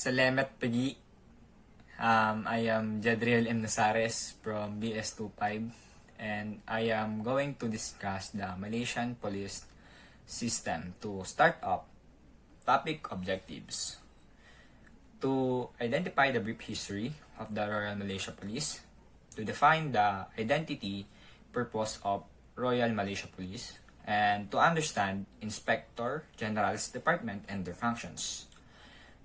Salamat Pagi. I am Jadriel M. Lozares from BS25 and I am going to discuss the Malaysian police system. To start up, topic objectives. To identify the brief history of the Royal Malaysia Police, to define the identity, purpose of Royal Malaysia Police, and to understand Inspector General's department and their functions,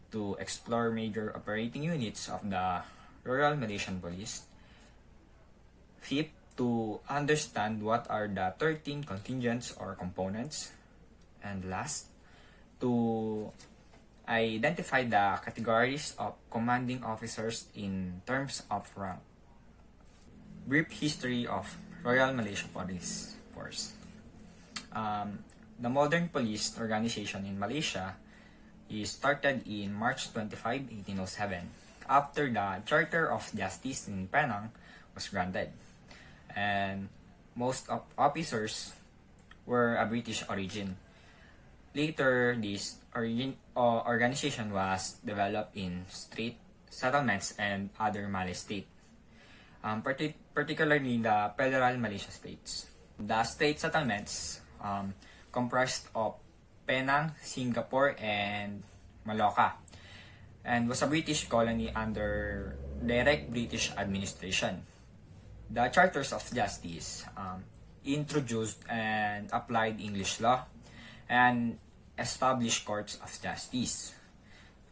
to explore major operating units of the Royal Malaysian Police. Fifth, to understand what are the 13 contingents or components. And last, to identify the categories of commanding officers in terms of rank. Brief history of Royal Malaysia Police Force. The modern police organization in Malaysia is started in March 25, 1807, after the Charter of Justice in Penang was granted. And most of officers were a British origin. Later, this organization was developed in state settlements and other Malay states, particularly the federal Malaysia states. The state settlements comprised of Penang, Singapore, and Malacca, and was a British colony under direct British administration. The Charters of Justice introduced and applied English law and established courts of justice.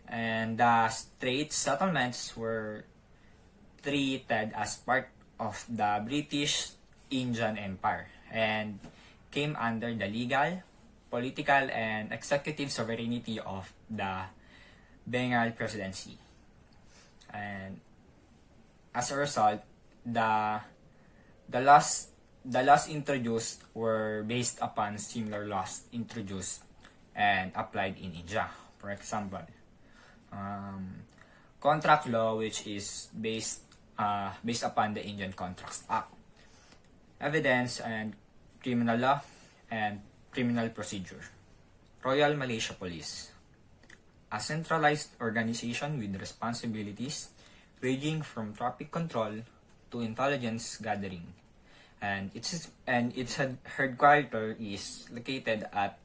And the state settlements were treated as part of the British Indian Empire and came under the legal, political, and executive sovereignty of the Bengal Presidency. And as a result, the laws introduced were based upon similar laws introduced and applied in India. For example, contract law, which is based upon the Indian Contracts Act, evidence and criminal law, and criminal procedure. Royal Malaysia Police, a centralized organization with responsibilities ranging from traffic control to intelligence gathering, and its headquarters is located at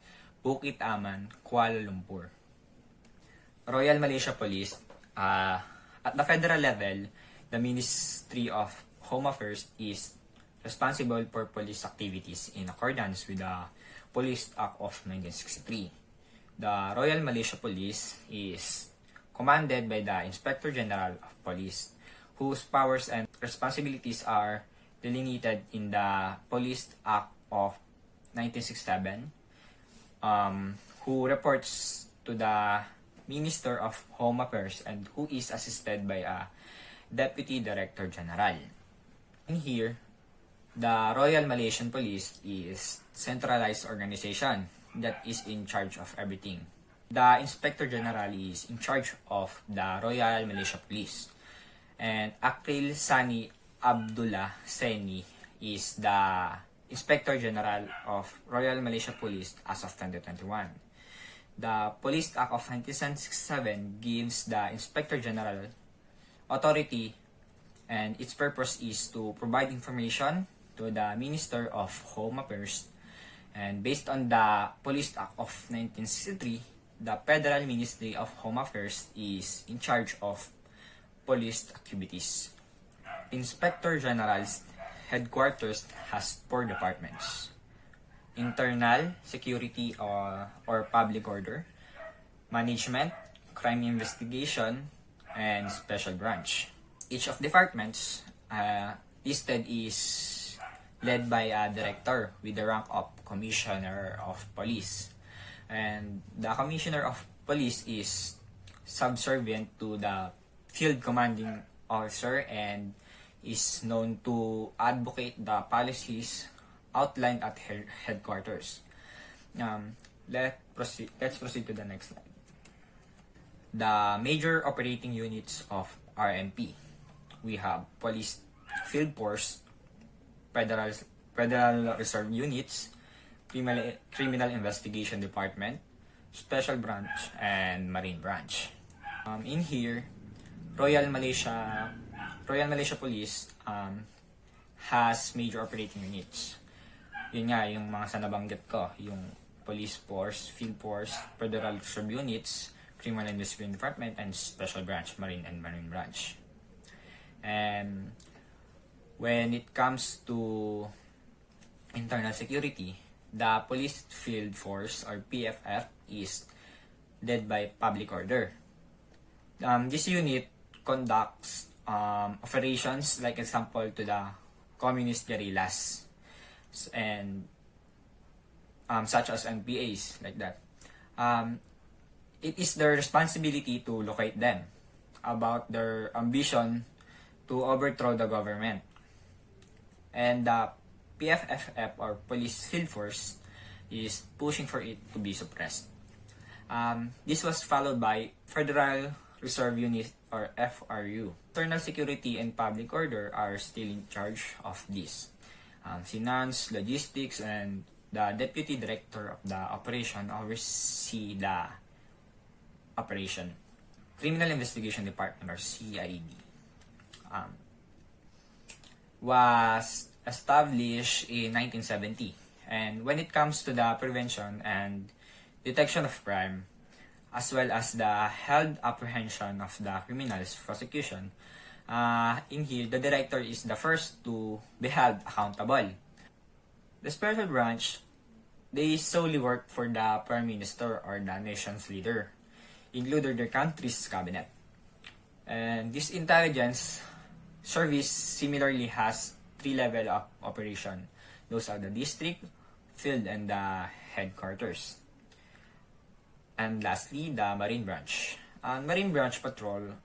Bukit Aman, Kuala Lumpur. Royal Malaysia Police, at the federal level, the Ministry of Home Affairs is responsible for police activities in accordance with the Police Act of 1963. The Royal Malaysia Police is commanded by the Inspector General of Police, whose powers and responsibilities are delineated in the Police Act of 1967, who reports to the Minister of Home Affairs and who is assisted by a Deputy Director General. In here, the Royal Malaysian Police is centralized organization that is in charge of everything. The Inspector General is in charge of the Royal Malaysia Police. And Akril Sani Abdullah Seni is the Inspector General of Royal Malaysia Police as of 2021. The Police Act of 1967 gives the Inspector General authority, and its purpose is to provide information to the Minister of Home Affairs. And based on the Police Act of 1963, the Federal Ministry of Home Affairs is in charge of police activities. Inspector General's headquarters has 4 departments: internal, security or public order, management, crime investigation, and special branch. Each of departments listed is led by a director with the rank of Commissioner of Police. And the Commissioner of Police is subservient to the Field Commanding Officer and is known to advocate the policies outlined at headquarters. Let's proceed to the next slide. The major operating units of RMP. We have Police Field Force, Federal Reserve Units, Criminal Investigation Department, Special Branch, and Marine Branch. In here, Royal Malaysia Police has major operating units. Yun nga, yung mga sa nabanggit ko, yung Police Force, Field Force, Federal Reserve Units, Criminal Investigation Department, and Special Branch, Marine and Marine Branch. And when it comes to internal security, the Police Field Force, or PFF, is led by Public Order. This unit conducts operations, like example, to the communist guerrillas and such as NPAs, like that. It is their responsibility to locate them about their ambition to overthrow the government. And the PFFF, or Police Field Force, is pushing for it to be suppressed. This was followed by Federal Reserve Unit, or FRU. Internal security and public order are still in charge of this. Finance, logistics, and the deputy director of the operation oversee the operation. Criminal Investigation Department, or CID, was established in 1970. And when it comes to the prevention and detection of crime, as well as the held apprehension of the criminals prosecution, in here, the director is the first to be held accountable. The special branch, they solely work for the Prime Minister or the nation's leader, including their country's cabinet. And this intelligence service similarly has 3 levels of operation. Those are the district, field, and the headquarters. And lastly, the Marine Branch. Marine Branch patrol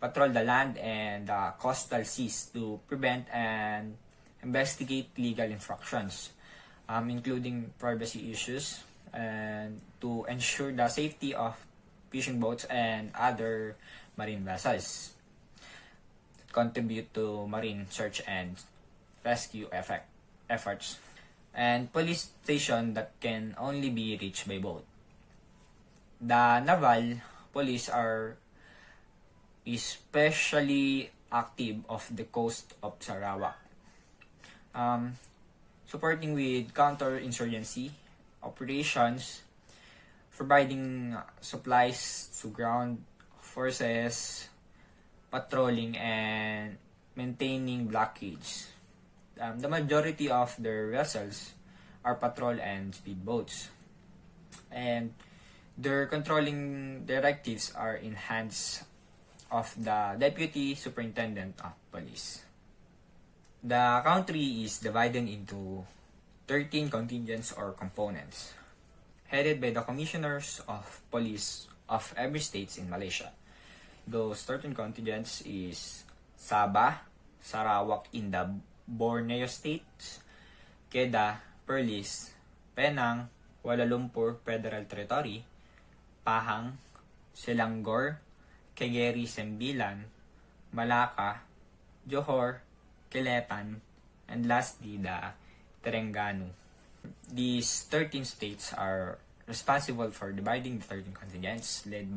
the land and the coastal seas to prevent and investigate legal infractions, including privacy issues, and to ensure the safety of fishing boats and other marine vessels. Contribute to marine search and rescue efforts. And police station that can only be reached by boat. The naval police are especially active off the coast of Sarawak, supporting with counterinsurgency operations, providing supplies to ground forces, patrolling, and maintaining blockades. The majority of their vessels are patrol and speedboats, and their controlling directives are in hands of the Deputy Superintendent of Police. The country is divided into 13 contingents or components, headed by the Commissioners of Police of every state in Malaysia. Those 13 contingents is Sabah, Sarawak in the Borneo State, Kedah, Perlis, Penang, Kuala Lumpur Federal Territory, Pahang, Selangor, Cagayan, Sembilan, Malacca, Johor, Kelatan, and lastly the Terengganu. These 13 states are responsible for dividing the 13 contingents led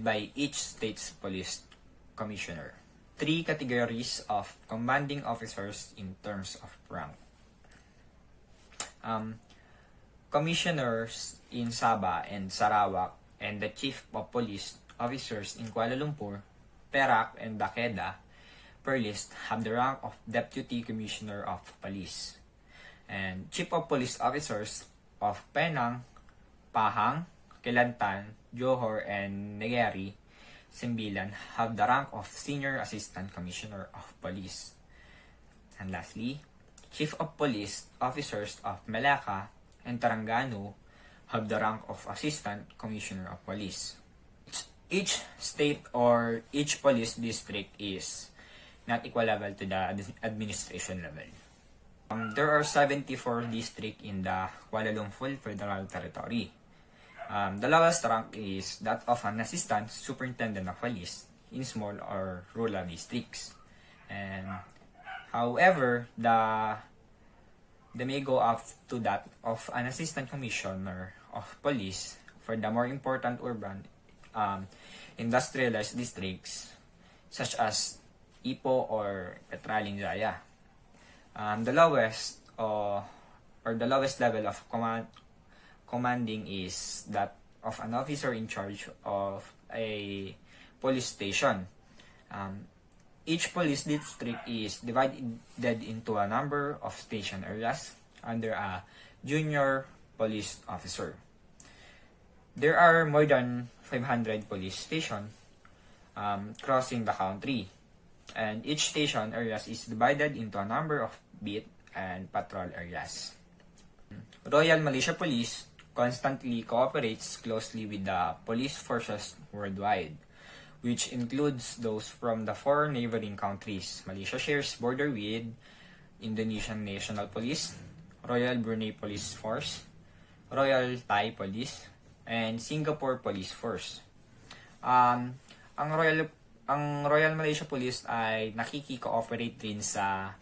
by each state's police commissioner. 3 categories of commanding officers in terms of rank. Commissioners in Sabah and Sarawak and the Chief of Police Officers in Kuala Lumpur, Perak, and Kedah, Perlis have the rank of Deputy Commissioner of Police. And Chief of Police Officers of Penang, Pahang, Kelantan, Johor, and Negeri, Sembilan have the rank of Senior Assistant Commissioner of Police. And lastly, Chief of Police Officers of Malacca and Terengganu have the rank of Assistant Commissioner of Police. Each state or each police district is not equal level to the administration level. There are 74 districts in the Kuala Lumpur Federal Territory. The lowest rank is that of an Assistant Superintendent of Police in small or rural districts. And however, they may go up to that of an Assistant Commissioner of Police for the more important urban industrialized districts such as Ipo or Petraling Jaya. The lowest or the lowest level of commanding is that of an officer in charge of a police station. Each police district is divided into a number of station areas under a junior police officer. There are more than 500 police stations crossing the country, and each station areas is divided into a number of beat and patrol areas. Royal Malaysia Police constantly cooperates closely with the police forces worldwide, which includes those from the four neighboring countries. Malaysia shares border with Indonesian National Police, Royal Brunei Police Force, Royal Thai Police, and Singapore Police Force. Ang Royal Malaysia Police ay nakiki-cooperate rin sa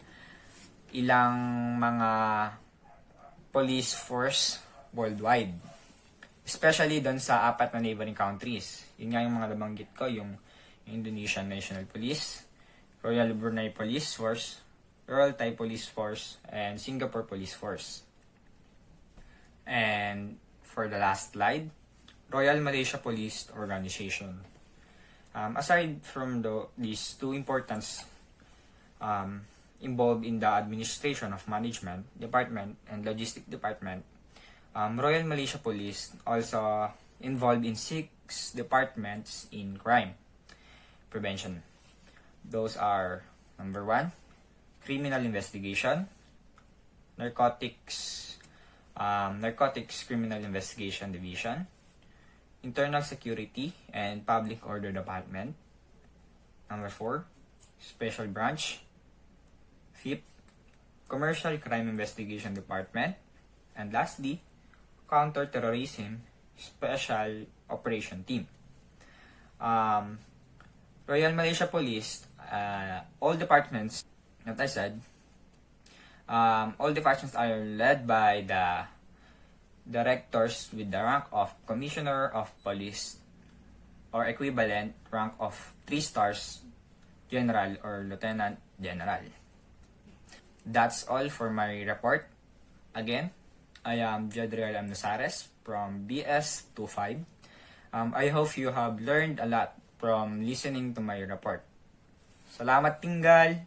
ilang mga police force worldwide. Especially doon sa apat na neighboring countries. Yun nga yung mga nabanggit ko, yung Indonesian National Police, Royal Brunei Police Force, Royal Thai Police Force, and Singapore Police Force. And for the last slide, Royal Malaysia Police Organization. Aside from these two importance involved in the administration of management department and logistic department, Royal Malaysia Police also involved in 6 departments in crime prevention. Those are number 1, criminal investigation, narcotics criminal investigation division, internal security and public order department. Number 4, special branch. 5th, commercial crime investigation department. And lastly, counter-terrorism special operation team. Royal Malaysia Police, all departments that I said, all departments are led by the directors with the rank of Commissioner of Police or equivalent rank of 3 stars, General or Lieutenant General. That's all for my report. Again, I am Jadriel M. Lozares from BS25. I hope you have learned a lot from listening to my report. Salamat tinggal!